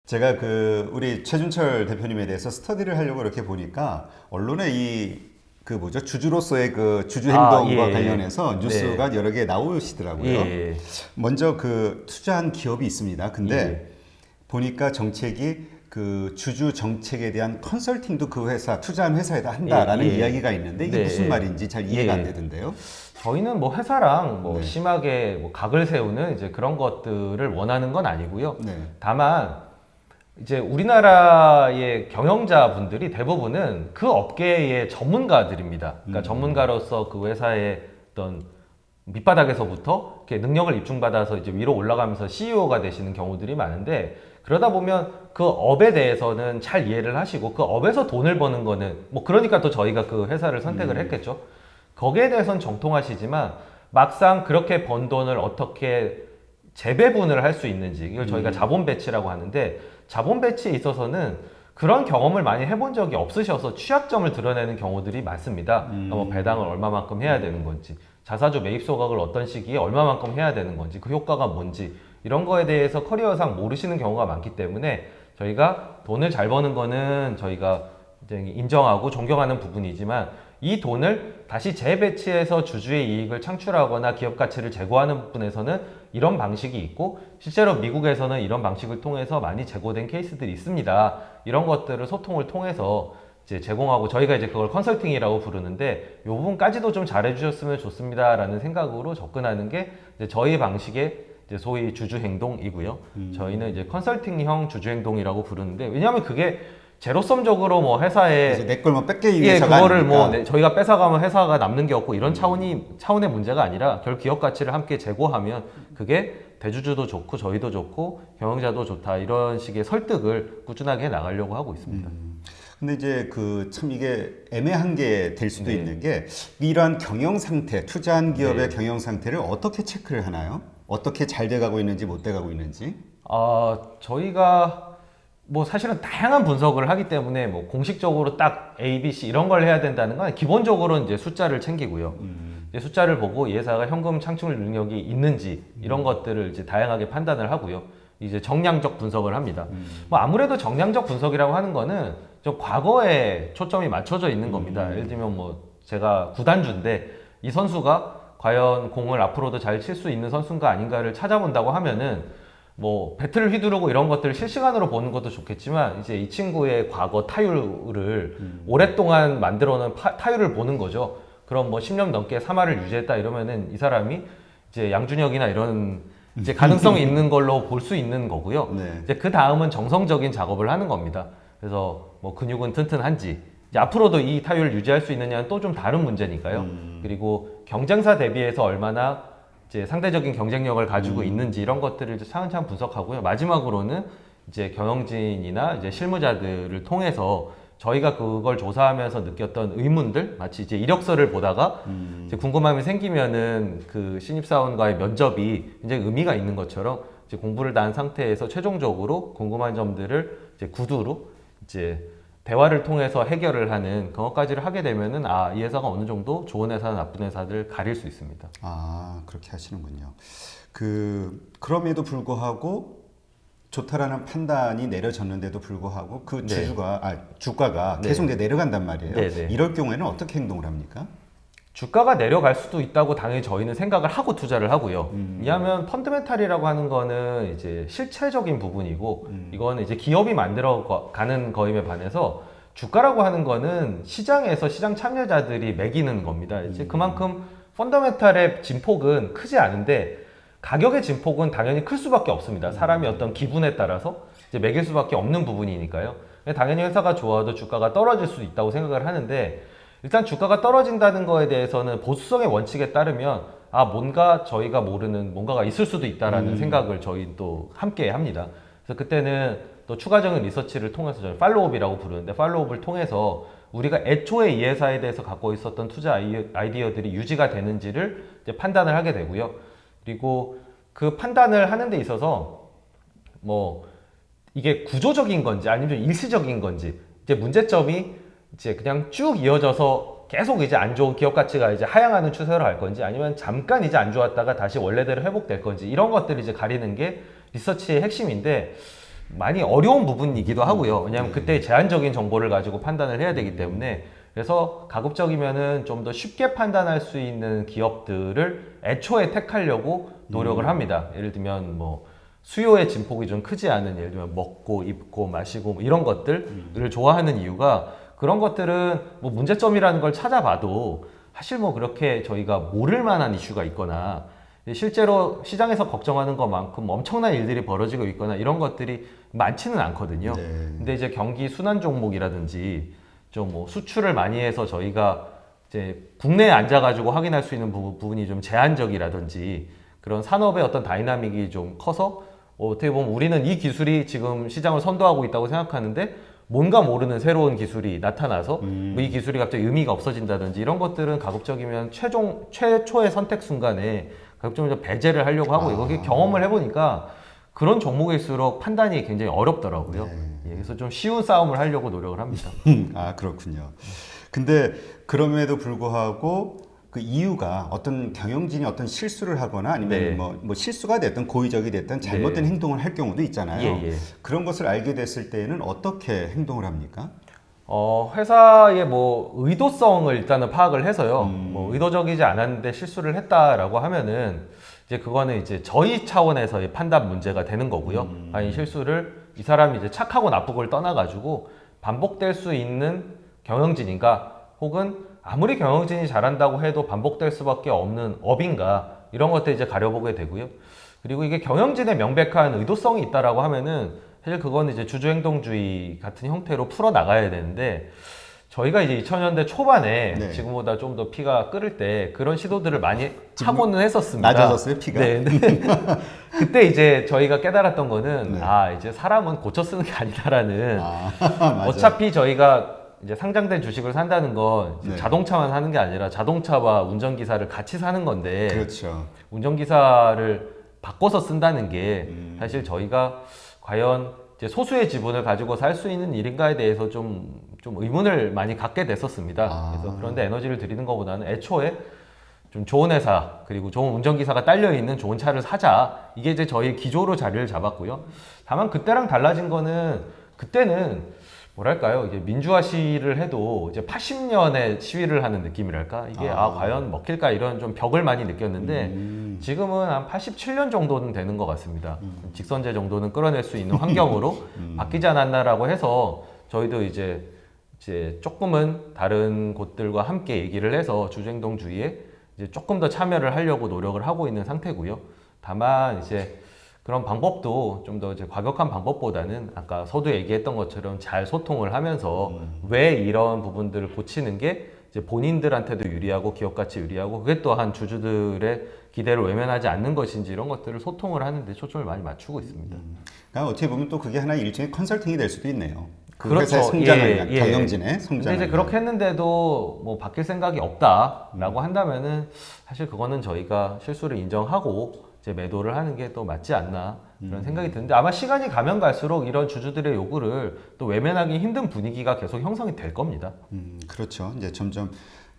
제가 우리 최준철 대표님에 대해서 스터디를 하려고 이렇게 보니까 언론에 그 뭐죠? 주주로서의 그 주주 행동과 예. 관련해서 뉴스가 네. 여러 개 나오시더라고요. 예. 먼저 투자한 기업이 있습니다. 근데 예. 보니까 정책이 그 주주 정책에 대한 컨설팅도 그 회사, 투자한 회사에다 한다라는 예. 이야기가 있는데 이게 네. 무슨 말인지 잘 이해가 안 예. 되던데요. 저희는 뭐 회사랑 뭐 네. 심하게 뭐 각을 세우는 이제 그런 것들을 원하는 건 아니고요. 네. 다만 이제 우리나라의 경영자분들이 대부분은 그 업계의 전문가들입니다. 그러니까 전문가로서 그 회사의 어떤 밑바닥에서부터 이렇게 능력을 입증받아서 이제 위로 올라가면서 CEO가 되시는 경우들이 많은데, 그러다 보면 그 업에 대해서는 잘 이해를 하시고 그 업에서 돈을 버는 거는 뭐 그러니까 또 저희가 그 회사를 선택을 했겠죠. 거기에 대해서는 정통하시지만 막상 그렇게 번 돈을 어떻게 재배분을 할 수 있는지, 이걸 저희가 자본 배치라고 하는데, 자본 배치에 있어서는 그런 경험을 많이 해본 적이 없으셔서 취약점을 드러내는 경우들이 많습니다. 그러니까 뭐 배당을 얼마만큼 해야 되는 건지, 자사주 매입 소각을 어떤 시기에 얼마만큼 해야 되는 건지, 그 효과가 뭔지, 이런 거에 대해서 커리어상 모르시는 경우가 많기 때문에 저희가 돈을 잘 버는 거는 저희가 이제 인정하고 존경하는 부분이지만, 이 돈을 다시 재배치해서 주주의 이익을 창출하거나 기업 가치를 제고하는 부분에서는 이런 방식이 있고, 실제로 미국에서는 이런 방식을 통해서 많이 제고된 케이스들이 있습니다. 이런 것들을 소통을 통해서 이제 제공하고, 저희가 이제 그걸 컨설팅이라고 부르는데, 이 부분까지도 좀 잘해주셨으면 좋습니다라는 생각으로 접근하는 게 이제 저희 방식의 이제 소위 주주 행동이고요. 저희는 이제 컨설팅형 주주 행동이라고 부르는데, 왜냐하면 그게 제로섬적으로 뭐 회사에 그래서 내 걸 뭐 뺏기 예, 위해서가 그거를 아니니까. 뭐 저희가 뺏어가면 회사가 남는 게 없고 이런 차원의 문제가 아니라, 결 기업 가치를 함께 제고하면 그게 대주주도 좋고 저희도 좋고 경영자도 좋다, 이런 식의 설득을 꾸준하게 해 나가려고 하고 있습니다. 근데 이제 참 이게 애매한 게 될 수도 네. 있는 게, 이러한 경영 상태, 투자한 기업의 네. 경영 상태를 어떻게 체크를 하나요? 어떻게 잘 돼가고 있는지 못 돼가고 있는지? 저희가 뭐 사실은 다양한 분석을 하기 때문에 뭐 공식적으로 딱 A, B, C 이런 걸 해야 된다는 건, 기본적으로 이제 숫자를 챙기고요. 이제 숫자를 보고 이 회사가 현금 창출 능력이 있는지 이런 것들을 이제 다양하게 판단을 하고요. 이제 정량적 분석을 합니다. 뭐 아무래도 정량적 분석이라고 하는 거는 좀 과거에 초점이 맞춰져 있는 겁니다. 예를 들면 뭐 제가 구단주인데 이 선수가 과연 공을 앞으로도 잘 칠 수 있는 선수인가 아닌가를 찾아본다고 하면은, 뭐 배트를 휘두르고 이런 것들을 실시간으로 보는 것도 좋겠지만, 이제 이 친구의 과거 타율을 오랫동안 만들어 놓은 타율을 보는 거죠. 그럼 뭐 10년 넘게 3할을 유지했다 이러면은 이 사람이 이제 양준혁이나 이런 이제 가능성이 있는 걸로 볼 수 있는 거고요. 네. 이제 그 다음은 정성적인 작업을 하는 겁니다. 그래서 뭐 근육은 튼튼한지, 이제 앞으로도 이 타율을 유지할 수 있느냐는 또 좀 다른 문제니까요. 그리고 경쟁사 대비해서 얼마나 이제 상대적인 경쟁력을 가지고 있는지, 이런 것들을 이제 차근차근 분석하고요. 마지막으로는 이제 경영진이나 이제 실무자들을 통해서 저희가 그걸 조사하면서 느꼈던 의문들, 마치 이제 이력서를 보다가 이제 궁금함이 생기면은 그 신입사원과의 면접이 굉장히 의미가 있는 것처럼, 이제 공부를 다 한 상태에서 최종적으로 궁금한 점들을 이제 구두로 이제 대화를 통해서 해결을 하는 그런 것까지를 하게 되면은, 이 회사가 어느 정도 좋은 회사, 나쁜 회사를 가릴 수 있습니다. 그렇게 하시는군요. 그럼에도 불구하고 좋다라는 판단이 내려졌는데도 불구하고 그 네. 주가가 네. 계속 내려간단 말이에요. 네, 네. 이럴 경우에는 어떻게 행동을 합니까? 주가가 내려갈 수도 있다고 당연히 저희는 생각을 하고 투자를 하고요. 왜냐하면 펀드멘탈이라고 하는 거는 이제 실체적인 부분이고, 이거는 이제 기업이 만들어 가는 거임에 반해서 주가라고 하는 거는 시장에서 시장 참여자들이 매기는 겁니다. 이제 그만큼 펀더멘탈의 진폭은 크지 않은데, 가격의 진폭은 당연히 클 수밖에 없습니다. 사람이 어떤 기분에 따라서 이제 매길 수밖에 없는 부분이니까요. 당연히 회사가 좋아도 주가가 떨어질 수 있다고 생각을 하는데, 일단 주가가 떨어진다는 거에 대해서는 보수성의 원칙에 따르면 뭔가 저희가 모르는 뭔가가 있을 수도 있다라는 생각을 저희 또 함께 합니다. 그래서 그때는 또 추가적인 리서치를 통해서, 저희 팔로우업이라고 부르는데, 팔로우업을 통해서 우리가 애초에 이 회사에 대해서 갖고 있었던 투자 아이디어들이 유지가 되는지를 이제 판단을 하게 되고요. 그리고 그 판단을 하는 데 있어서 뭐 이게 구조적인 건지 아니면 일시적인 건지, 이제 문제점이 이제 그냥 쭉 이어져서 계속 이제 안 좋은 기업 가치가 이제 하향하는 추세로 갈 건지, 아니면 잠깐 이제 안 좋았다가 다시 원래대로 회복될 건지, 이런 것들을 이제 가리는 게 리서치의 핵심인데, 많이 어려운 부분이기도 하고요. 왜냐하면 그때 제한적인 정보를 가지고 판단을 해야 되기 때문에 그래서 가급적이면은 좀 더 쉽게 판단할 수 있는 기업들을 애초에 택하려고 노력을 합니다. 예를 들면 뭐 수요의 진폭이 좀 크지 않은 예를 들면 먹고 입고 마시고 뭐 이런 것들을 좋아하는 이유가 그런 것들은 뭐 문제점이라는 걸 찾아봐도 사실 뭐 그렇게 저희가 모를 만한 이슈가 있거나 실제로 시장에서 걱정하는 것만큼 엄청난 일들이 벌어지고 있거나 이런 것들이 많지는 않거든요. 네. 근데 이제 경기 순환 종목이라든지 좀 뭐 수출을 많이 해서 저희가 이제 국내에 앉아가지고 확인할 수 있는 부분이 좀 제한적이라든지 그런 산업의 어떤 다이나믹이 좀 커서 어떻게 보면 우리는 이 기술이 지금 시장을 선도하고 있다고 생각하는데 뭔가 모르는 새로운 기술이 나타나서 뭐이 기술이 갑자기 의미가 없어진다든지 이런 것들은 가급적이면 최초의 선택 순간에 가급적이면 배제를 하려고 하고 이렇게 경험을 해보니까 그런 종목일수록 판단이 굉장히 어렵더라고요. 네. 예, 그래서 좀 쉬운 싸움을 하려고 노력을 합니다. 아, 그렇군요. 근데 그럼에도 불구하고 그 이유가 어떤 경영진이 어떤 실수를 하거나 아니면 네. 뭐 실수가 됐든 고의적이 됐든 잘못된 네. 행동을 할 경우도 있잖아요. 예, 예. 그런 것을 알게 됐을 때는 어떻게 행동을 합니까? 회사의 뭐 의도성을 일단은 파악을 해서요. 뭐 의도적이지 않았는데 실수를 했다라고 하면은 이제 그거는 이제 저희 차원에서의 판단 문제가 되는 거고요. 아니 실수를 이 사람이 이제 착하고 나쁘고를 떠나가지고 반복될 수 있는 경영진인가 혹은 아무리 경영진이 잘한다고 해도 반복될 수밖에 없는 업인가 이런 것들 이제 가려보게 되고요. 그리고 이게 경영진의 명백한 의도성이 있다라고 하면은 사실 그건 이제 주주행동주의 같은 형태로 풀어 나가야 되는데 저희가 이제 2000년대 초반에 네. 지금보다 좀 더 피가 끓을 때 그런 시도들을 많이 하고는 했었습니다. 낮아졌어요, 피가? 네, 근데 그때 이제 저희가 깨달았던 거는 네. 이제 사람은 고쳐 쓰는 게 아니다라는 맞아. 어차피 저희가 이제 상장된 주식을 산다는 건 네. 자동차만 사는 게 아니라 자동차와 운전기사를 같이 사는 건데 그렇죠. 운전기사를 바꿔서 쓴다는 게 사실 저희가 과연 이제 소수의 지분을 가지고 살 수 있는 일인가에 대해서 좀 의문을 많이 갖게 됐었습니다. 그래서 그런데 에너지를 들이는 것보다는 애초에 좀 좋은 회사 그리고 좋은 운전기사가 딸려 있는 좋은 차를 사자 이게 이제 저희 기조로 자리를 잡았고요. 다만 그때랑 달라진 거는 그때는 뭐랄까요 이게 민주화 시위를 해도 이제 80년에 시위를 하는 느낌이랄까 이게 과연 먹힐까 이런 좀 벽을 많이 느꼈는데 지금은 한 87년 정도는 되는 것 같습니다. 직선제 정도는 끌어낼 수 있는 환경으로 바뀌지 않았나라고 해서 저희도 이제 조금은 다른 곳들과 함께 얘기를 해서 주주행동주의에 이제 조금 더 참여를 하려고 노력을 하고 있는 상태고요. 다만 이제 그런 방법도 좀 더 이제 과격한 방법보다는 아까 서두 얘기했던 것처럼 잘 소통을 하면서 왜 이런 부분들을 고치는 게 이제 본인들한테도 유리하고 기업 가치 유리하고 그게 또한 주주들의 기대를 외면하지 않는 것인지 이런 것들을 소통을 하는데 초점을 많이 맞추고 있습니다. 그러니까 어떻게 보면 또 그게 하나 일종의 컨설팅이 될 수도 있네요. 그 그렇죠. 회사의 성장을 예, 위한 예. 경영진의 성장을 근데 이제 위한. 그렇게 했는데도 뭐 바뀔 생각이 없다라고 한다면은 사실 그거는 저희가 실수를 인정하고 이제 매도를 하는 게 또 맞지 않나 그런 생각이 드는데 아마 시간이 가면 갈수록 이런 주주들의 요구를 또 외면하기 힘든 분위기가 계속 형성이 될 겁니다. 그렇죠. 이제 점점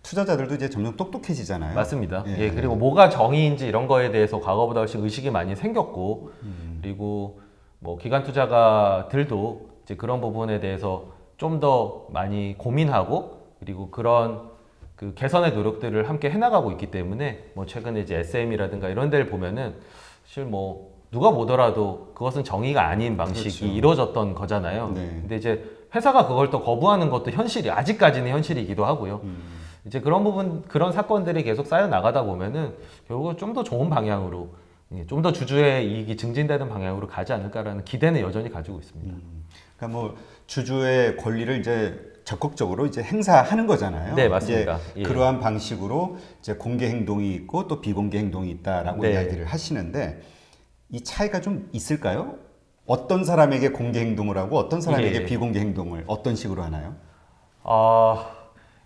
투자자들도 이제 점점 똑똑해지잖아요. 맞습니다. 예. 예, 그리고 뭐가 정의인지 이런 거에 대해서 과거보다 훨씬 의식이 많이 생겼고 그리고 뭐 기관 투자가들도 이제 그런 부분에 대해서 좀 더 많이 고민하고 그리고 그런 그 개선의 노력들을 함께 해나가고 있기 때문에 뭐 최근에 이제 SM이라든가 이런 데를 보면은 사실 뭐 누가 보더라도 그것은 정의가 아닌 방식이 그렇죠. 이루어졌던 거잖아요. 네. 근데 이제 회사가 그걸 또 거부하는 것도 현실이 아직까지는 현실이기도 하고요. 이제 그런 부분 그런 사건들이 계속 쌓여 나가다 보면은 결국 좀 더 좋은 방향으로 좀 더 주주의 이익이 증진되는 방향으로 가지 않을까라는 기대는 여전히 가지고 있습니다. 그러니까 뭐 주주의 권리를 이제 적극적으로 이제 행사하는 거잖아요. 네, 맞습니다. 이제 예. 그러한 방식으로 이제 공개 행동이 있고 또 비공개 행동이 있다라고 네. 이야기를 하시는데 이 차이가 좀 있을까요? 어떤 사람에게 공개 행동을 하고 어떤 사람에게 예. 비공개 행동을 어떤 식으로 하나요?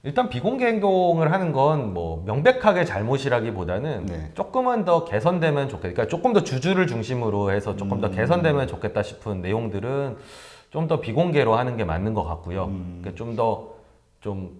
일단 비공개 행동을 하는 건 뭐 명백하게 잘못이라기보다는 네. 조금은 더 개선되면 좋겠다. 그러니까 조금 더 주주를 중심으로 해서 조금 더 개선되면 좋겠다 싶은 내용들은 좀 더 비공개로 하는 게 맞는 것 같고요. 그러니까 좀 더 좀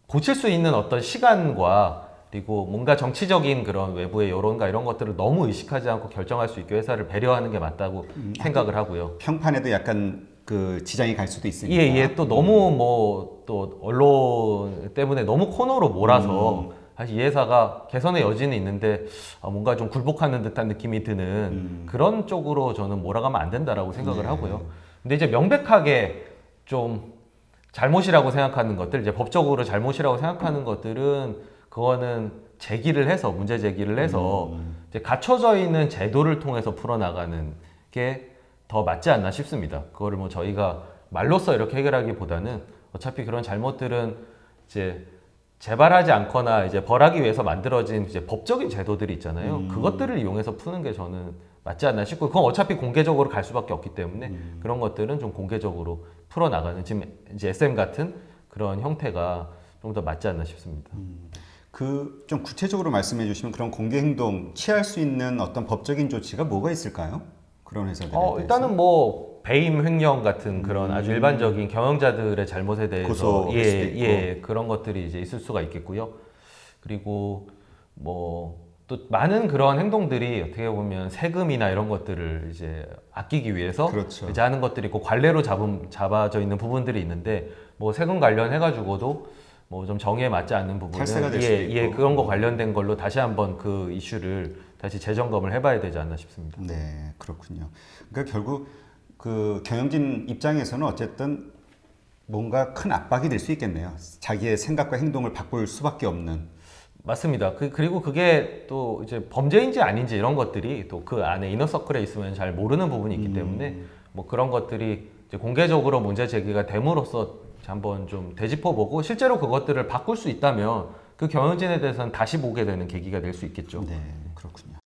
고칠 수 있는 어떤 시간과 그리고 뭔가 정치적인 그런 외부의 여론과 이런 것들을 너무 의식하지 않고 결정할 수 있게 회사를 배려하는 게 맞다고 생각을 하고요. 평판에도 약간 그 지장이 갈 수도 있으니까. 예, 또 너무 뭐 또 언론 때문에 너무 코너로 몰아서 사실 이 회사가 개선의 여지는 있는데 뭔가 좀 굴복하는 듯한 느낌이 드는 그런 쪽으로 저는 몰아가면 안 된다라고 생각을 네. 하고요. 근데 이제 명백하게 좀 잘못이라고 생각하는 것들, 이제 법적으로 잘못이라고 생각하는 것들은 그거는 제기를 해서 문제 제기를 해서 이제 갖춰져 있는 제도를 통해서 풀어나가는 게 더 맞지 않나 싶습니다. 그거를 뭐 저희가 말로써 이렇게 해결하기보다는 어차피 그런 잘못들은 이제 재발하지 않거나 이제 벌하기 위해서 만들어진 이제 법적인 제도들이 있잖아요. 그것들을 이용해서 푸는 게 저는 맞지 않나 싶고, 그건 어차피 공개적으로 갈 수밖에 없기 때문에 그런 것들은 좀 공개적으로 풀어나가는, 지금 이제 SM 같은 그런 형태가 좀 더 맞지 않나 싶습니다. 그 좀 구체적으로 말씀해 주시면 그런 공개 행동 취할 수 있는 어떤 법적인 조치가 뭐가 있을까요? 그런 회사들에 대해서. 일단은 뭐 배임 횡령 같은 그런 아주 일반적인 경영자들의 잘못에 대해서 고소할 수도 있고. 그런 것들이 이제 있을 수가 있겠고요. 그리고 뭐 또 많은 그런 행동들이 어떻게 보면 세금이나 이런 것들을 이제 아끼기 위해서 그렇죠. 이제 하는 것들이 있고, 관례로 잡아져 있는 부분들이 있는데, 뭐 세금 관련해 가지고도 뭐 좀 정의에 맞지 않는 부분은 탈세가 될 수도 있고. 그런 거 관련된 걸로 다시 한번 그 이슈를 다시 재점검을 해봐야 되지 않나 싶습니다. 네, 그렇군요. 그러니까 결국 그 경영진 입장에서는 어쨌든 뭔가 큰 압박이 될 수 있겠네요. 자기의 생각과 행동을 바꿀 수밖에 없는. 맞습니다. 그리고 그게 또 이제 범죄인지 아닌지 이런 것들이 또 그 안에 이너서클에 있으면 잘 모르는 부분이 있기 때문에 뭐 그런 것들이 이제 공개적으로 문제 제기가 됨으로써 한번 좀 되짚어보고, 실제로 그것들을 바꿀 수 있다면 그 경영진에 대해서는 다시 보게 되는 계기가 될 수 있겠죠. 네, 그렇군요.